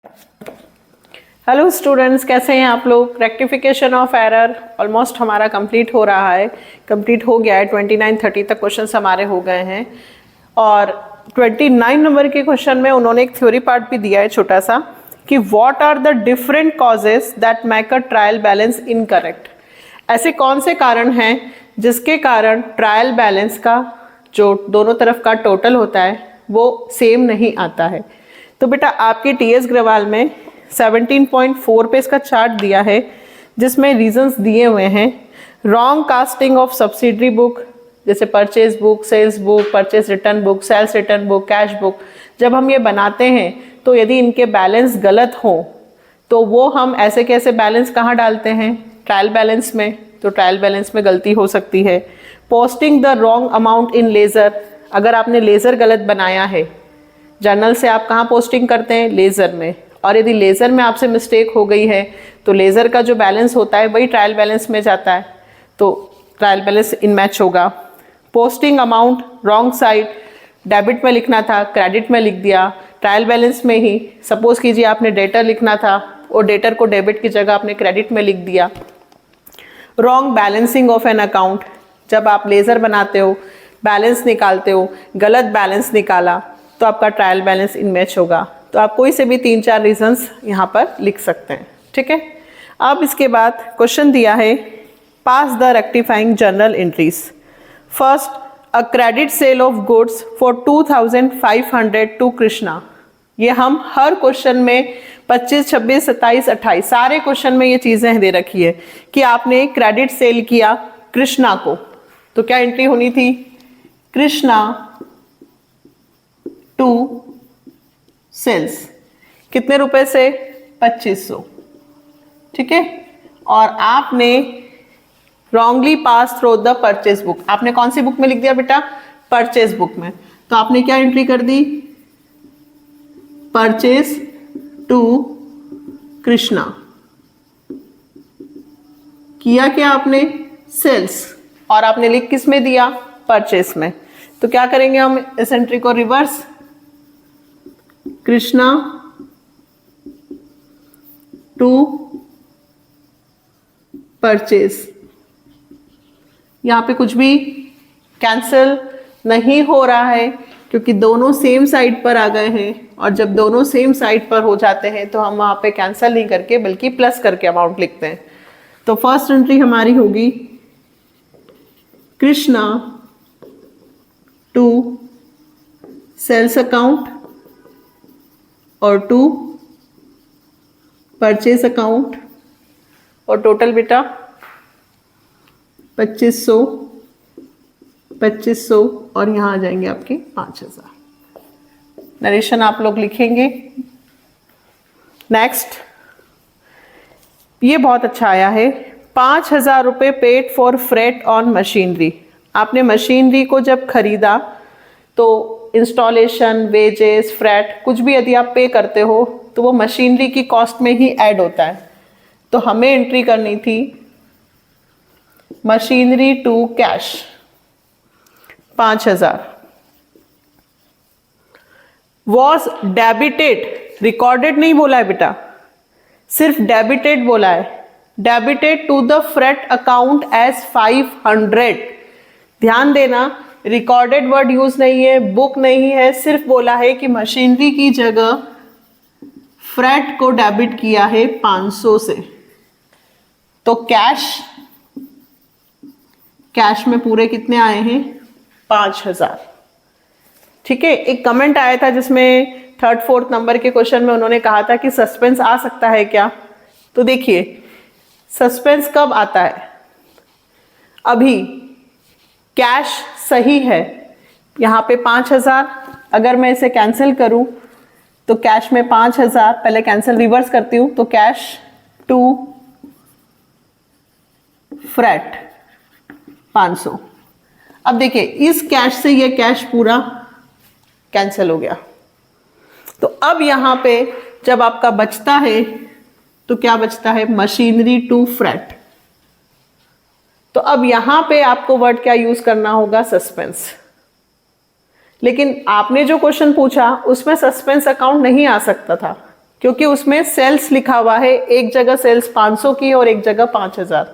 Hello students, कैसे हैं आप लोग। रेक्टिफिकेशन ऑफ एरर ऑलमोस्ट हमारा कंप्लीट हो रहा है, कंप्लीट हो गया है। 29-30 तक क्वेश्चंस हमारे हो गए हैं और 29 नंबर के क्वेश्चन में उन्होंने एक थ्योरी पार्ट भी दिया है छोटा सा कि what are the different causes that make a trial balance incorrect. ऐसे कौन से कारण हैं जिसके कारण ट्रायल बैलेंस का जो दोनों तरफ का टोटल होता है वो सेम नहीं आता है। तो बेटा आपके टीएस ग्रेवाल में 17.4 पे इसका चार्ट दिया है जिसमें रीजंस दिए हुए हैं। Wrong casting of subsidiary book जैसे purchase book, sales book, purchase return book, sales return book, cash book, जब हम ये बनाते हैं तो यदि इनके बैलेंस गलत हो तो वो हम ऐसे कैसे बैलेंस कहाँ डालते हैं, ट्रायल बैलेंस में। तो ट्रायल बैलेंस में गलती हो सकती है। Posting the wrong amount in laser, अगर आपने लेज़र गलत बनाया है, जर्नल से आप कहाँ पोस्टिंग करते हैं, लेज़र में, और यदि लेज़र में आपसे मिस्टेक हो गई है तो लेज़र का जो बैलेंस होता है वही ट्रायल बैलेंस में जाता है, तो ट्रायल बैलेंस इन मैच होगा। Posting amount wrong side, debit में लिखना था क्रेडिट में लिख दिया, ट्रायल बैलेंस में ही। सपोज कीजिए आपने डेटर लिखना था और डेटर को डेबिट की जगह आपने क्रेडिट में लिख दिया। Wrong balancing of an account, जब आप लेज़र बनाते हो, बैलेंस निकालते हो, गलत बैलेंस निकाला तो आपका ट्रायल बैलेंस इन मैच होगा। तो आप कोई से भी 3-4 रीजंस यहाँ पर लिख सकते हैं, ठीक है। अब इसके बाद क्वेश्चन दिया है, pass the rectifying journal entries. First, a credit sale of goods for 2500 to Krishna. ये हम हर क्वेश्चन में 25, 26, 27, 28 सारे क्वेश्चन में ये चीजें दे रखी है कि आपने क्रेडिट सेल किया कृष्णा को, तो क्या एंट्री होनी थी, कृष्णा टू सेल्स, कितने रुपए से, 2500, ठीक है। और आपने wrongly pass through the purchase book, आपने कौन सी बुक में लिख दिया बेटा, परचेज बुक में, तो आपने क्या एंट्री कर दी, परचेज टू कृष्णा। किया क्या आपने, सेल्स, और आपने लिख किस में दिया, परचेज में। तो क्या करेंगे हम इस एंट्री को रिवर्स, कृष्णा टू परचेज। यहां पे कुछ भी कैंसिल नहीं हो रहा है क्योंकि दोनों सेम साइड पर आ गए हैं, और जब दोनों सेम साइड पर हो जाते हैं तो हम वहां पे कैंसिल नहीं करके बल्कि प्लस करके अमाउंट लिखते हैं। तो फर्स्ट एंट्री हमारी होगी कृष्णा टू सेल्स अकाउंट और टू परचेज अकाउंट, और टोटल बेटा 2500 और यहाँ आ जाएंगे आपके 5000। नरेशन आप लोग लिखेंगे। नेक्स्ट, ये बहुत अच्छा आया है, 5000 रुपये paid for freight on machinery. आपने मशीनरी को जब खरीदा तो इंस्टॉलेशन, वेजेस, फ्रेट कुछ भी यदि आप पे करते हो तो वो मशीनरी की कॉस्ट में ही ऐड होता है। तो हमें एंट्री करनी थी machinery to cash 5000 was debited, recorded नहीं बोला है बेटा, सिर्फ डेबिटेड बोला है, debited to the freight account as 500। ध्यान देना, रिकॉर्डेड वर्ड यूज नहीं है, बुक नहीं है, सिर्फ बोला है कि मशीनरी की जगह फ्रेट को डेबिट किया है 500 से। तो कैश में पूरे कितने आए हैं, 5000, ठीक है। एक कमेंट आया था जिसमें 3rd 4th नंबर के क्वेश्चन में उन्होंने कहा था कि सस्पेंस आ सकता है क्या। तो देखिए सस्पेंस कब आता है, अभी कैश सही है, यहाँ पे 5000, अगर मैं इसे कैंसिल करूं तो कैश में 5000, पहले कैंसिल रिवर्स करती हूं, तो कैश टू फ्रेट 500। अब देखिए इस कैश से ये कैश पूरा कैंसिल हो गया, तो अब यहां पे जब आपका बचता है तो क्या बचता है, मशीनरी टू फ्रेट। तो अब यहां पे आपको वर्ड क्या यूज करना होगा, सस्पेंस। लेकिन आपने जो क्वेश्चन पूछा उसमें सस्पेंस अकाउंट नहीं आ सकता था, क्योंकि उसमें सेल्स लिखा हुआ है, एक जगह सेल्स 500 की और एक जगह 5000,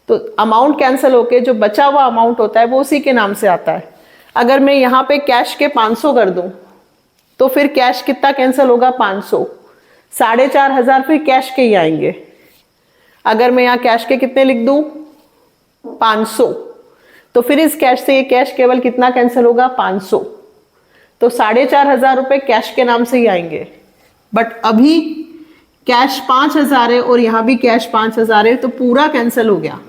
तो अमाउंट कैंसिल होके जो बचा हुआ अमाउंट होता है वो उसी के नाम से आता है। अगर मैं यहाँ पे कैश के 500 कर दूं तो फिर कैश कितना कैंसिल होगा, 500, 4500 फिर कैश के ही आएंगे। अगर मैं यहाँ कैश के कितने लिख दूं, 500, तो फिर इस कैश से ये कैश केवल कितना कैंसिल होगा, 500, तो 4500 रुपए कैश के नाम से ही आएंगे। बट अभी कैश 5000 है और यहाँ भी कैश 5000 है, तो पूरा कैंसिल हो गया।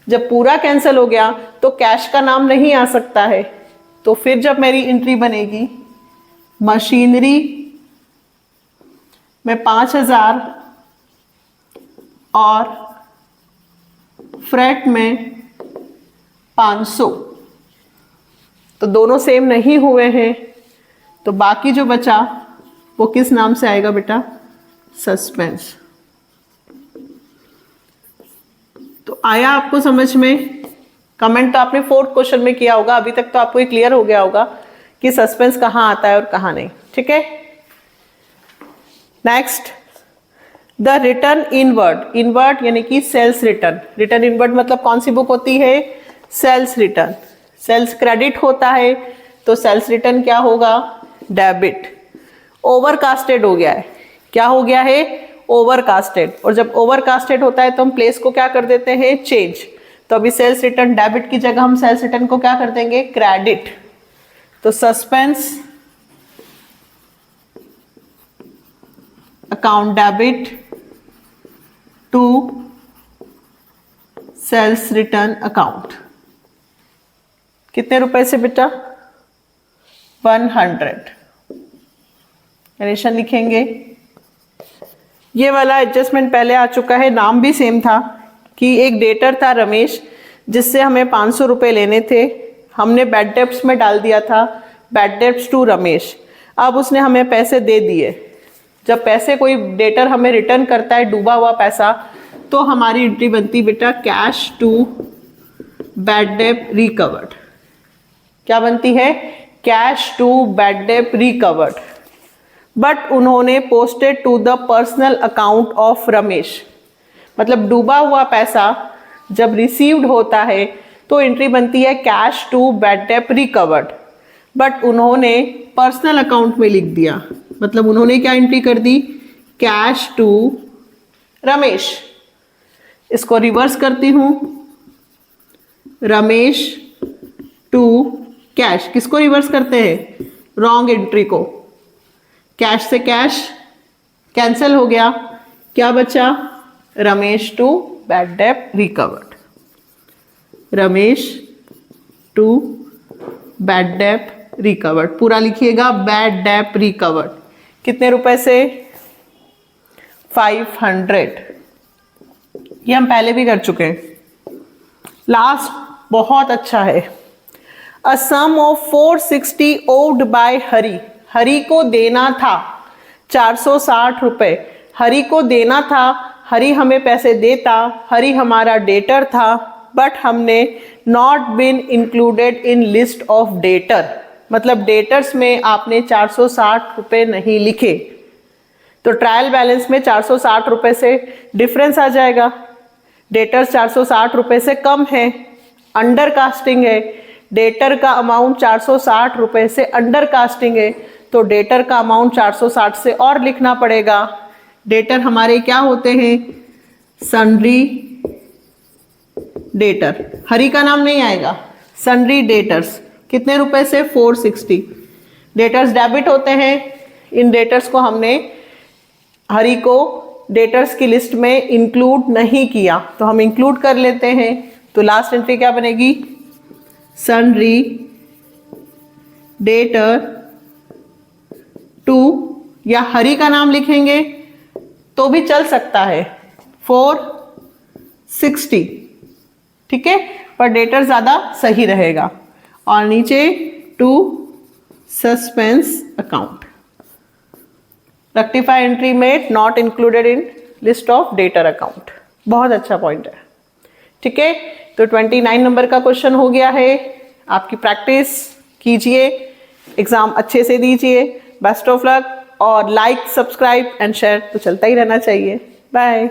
जब पूरा कैंसिल हो गया तो कैश का नाम नहीं आ सकता है, तो फिर जब मेरी एंट्री बनेगी मशीनरी में 5000 और फ्रेट में 500, तो दोनों सेम नहीं हुए हैं, तो बाकी जो बचा वो किस नाम से आएगा बेटा, सस्पेंस। तो आया आपको समझ में? कमेंट तो आपने 4th क्वेश्चन में किया होगा, अभी तक तो आपको ये क्लियर हो गया होगा कि सस्पेंस कहाँ आता है और कहाँ नहीं। ठीक है, next, the return inward. Inward यानी कि सेल्स रिटर्न। रिटर्न इनवर्ड मतलब कौन सी बुक होती है, सेल्स रिटर्न। सेल्स क्रेडिट होता है तो सेल्स रिटर्न क्या होगा, डेबिट। ओवरकास्टेड हो गया है, क्या हो गया है, ओवरकास्टेड। और जब ओवरकास्टेड होता है तो हम प्लेस को क्या कर देते हैं, चेंज। तो अभी सेल्स रिटर्न डेबिट की जगह हम सेल्स रिटर्न को क्या कर देंगे, क्रेडिट। तो suspense account debit to sales return account. कितने रुपए से बेटा, 100। एडिशन लिखेंगे। ये वाला एडजस्टमेंट पहले आ चुका है, नाम भी सेम था कि एक डेटर था रमेश, जिससे हमें 500 रुपए लेने थे, हमने बैड डेब्ट्स में डाल दिया था, बैड डेब्ट्स टू रमेश। अब उसने हमें पैसे दे दिए। जब पैसे कोई डेटर हमें रिटर्न करता है, डूबा हुआ पैसा, तो हमारी एंट्री बनती बेटा कैश टू बैड डेब्ट रिकवर्ड। क्या बनती है, कैश टू बैड डेब्ट रिकवर्ड। बट उन्होंने posted to the personal account of Ramesh. मतलब डूबा हुआ पैसा जब रिसीव्ड होता है तो एंट्री बनती है कैश टू बैड डेब्ट रिकवर्ड, बट उन्होंने पर्सनल अकाउंट में लिख दिया। मतलब उन्होंने क्या एंट्री कर दी, कैश टू रमेश। इसको रिवर्स करती हूं, रमेश टू कैश। किसको रिवर्स करते हैं, रॉन्ग एंट्री को। कैश से कैश कैंसिल हो गया, क्या बचा, रमेश टू बैड डेब्ट रिकवर्ड। रमेश टू बैड डेब्ट रिकवर्ड, पूरा लिखिएगा, बैड डेब्ट रिकवर्ड। कितने रुपए से, 500। ये हम पहले भी कर चुके हैं। लास्ट बहुत अच्छा है, अ सम ऑफ 460 ओव्ड बाय हरी। हरी को देना था 460 रुपए, हरी को देना था, हरी हमें पैसे देता, हरी हमारा डेटर था, बट हमने not been included in list of debtor. मतलब डेटर्स में आपने 460 रुपए नहीं लिखे, तो ट्रायल बैलेंस में 460 रुपए से डिफरेंस आ जाएगा। डेटर्स 460 रुपए से कम है, अंडर कास्टिंग है। डेटर का अमाउंट 460 रुपए से अंडर कास्टिंग है, तो डेटर का अमाउंट 460 से और लिखना पड़ेगा। डेटर हमारे क्या होते हैं, सन्ड्री डेटर। हरी का नाम नहीं आएगा, सन्ड्री डेटर्स। कितने रुपए से, 460। डेटर्स डेबिट होते हैं, इन डेटर्स को हमने हरी को डेटर्स की लिस्ट में इंक्लूड नहीं किया, तो हम इंक्लूड कर लेते हैं। तो लास्ट एंट्री क्या बनेगी, सन्ड्री डेटर टू, या हरी का नाम लिखेंगे तो भी चल सकता है, 460। ठीक है, पर डेटर ज्यादा सही रहेगा। और नीचे to suspense account. Rectify entry made not included in list of debtor account. बहुत अच्छा पॉइंट है। ठीक है, तो 29 नंबर का क्वेश्चन हो गया है। आपकी प्रैक्टिस कीजिए, एग्जाम अच्छे से दीजिए। Best of luck. और लाइक, सब्सक्राइब एंड शेयर तो चलता ही रहना चाहिए। बाय।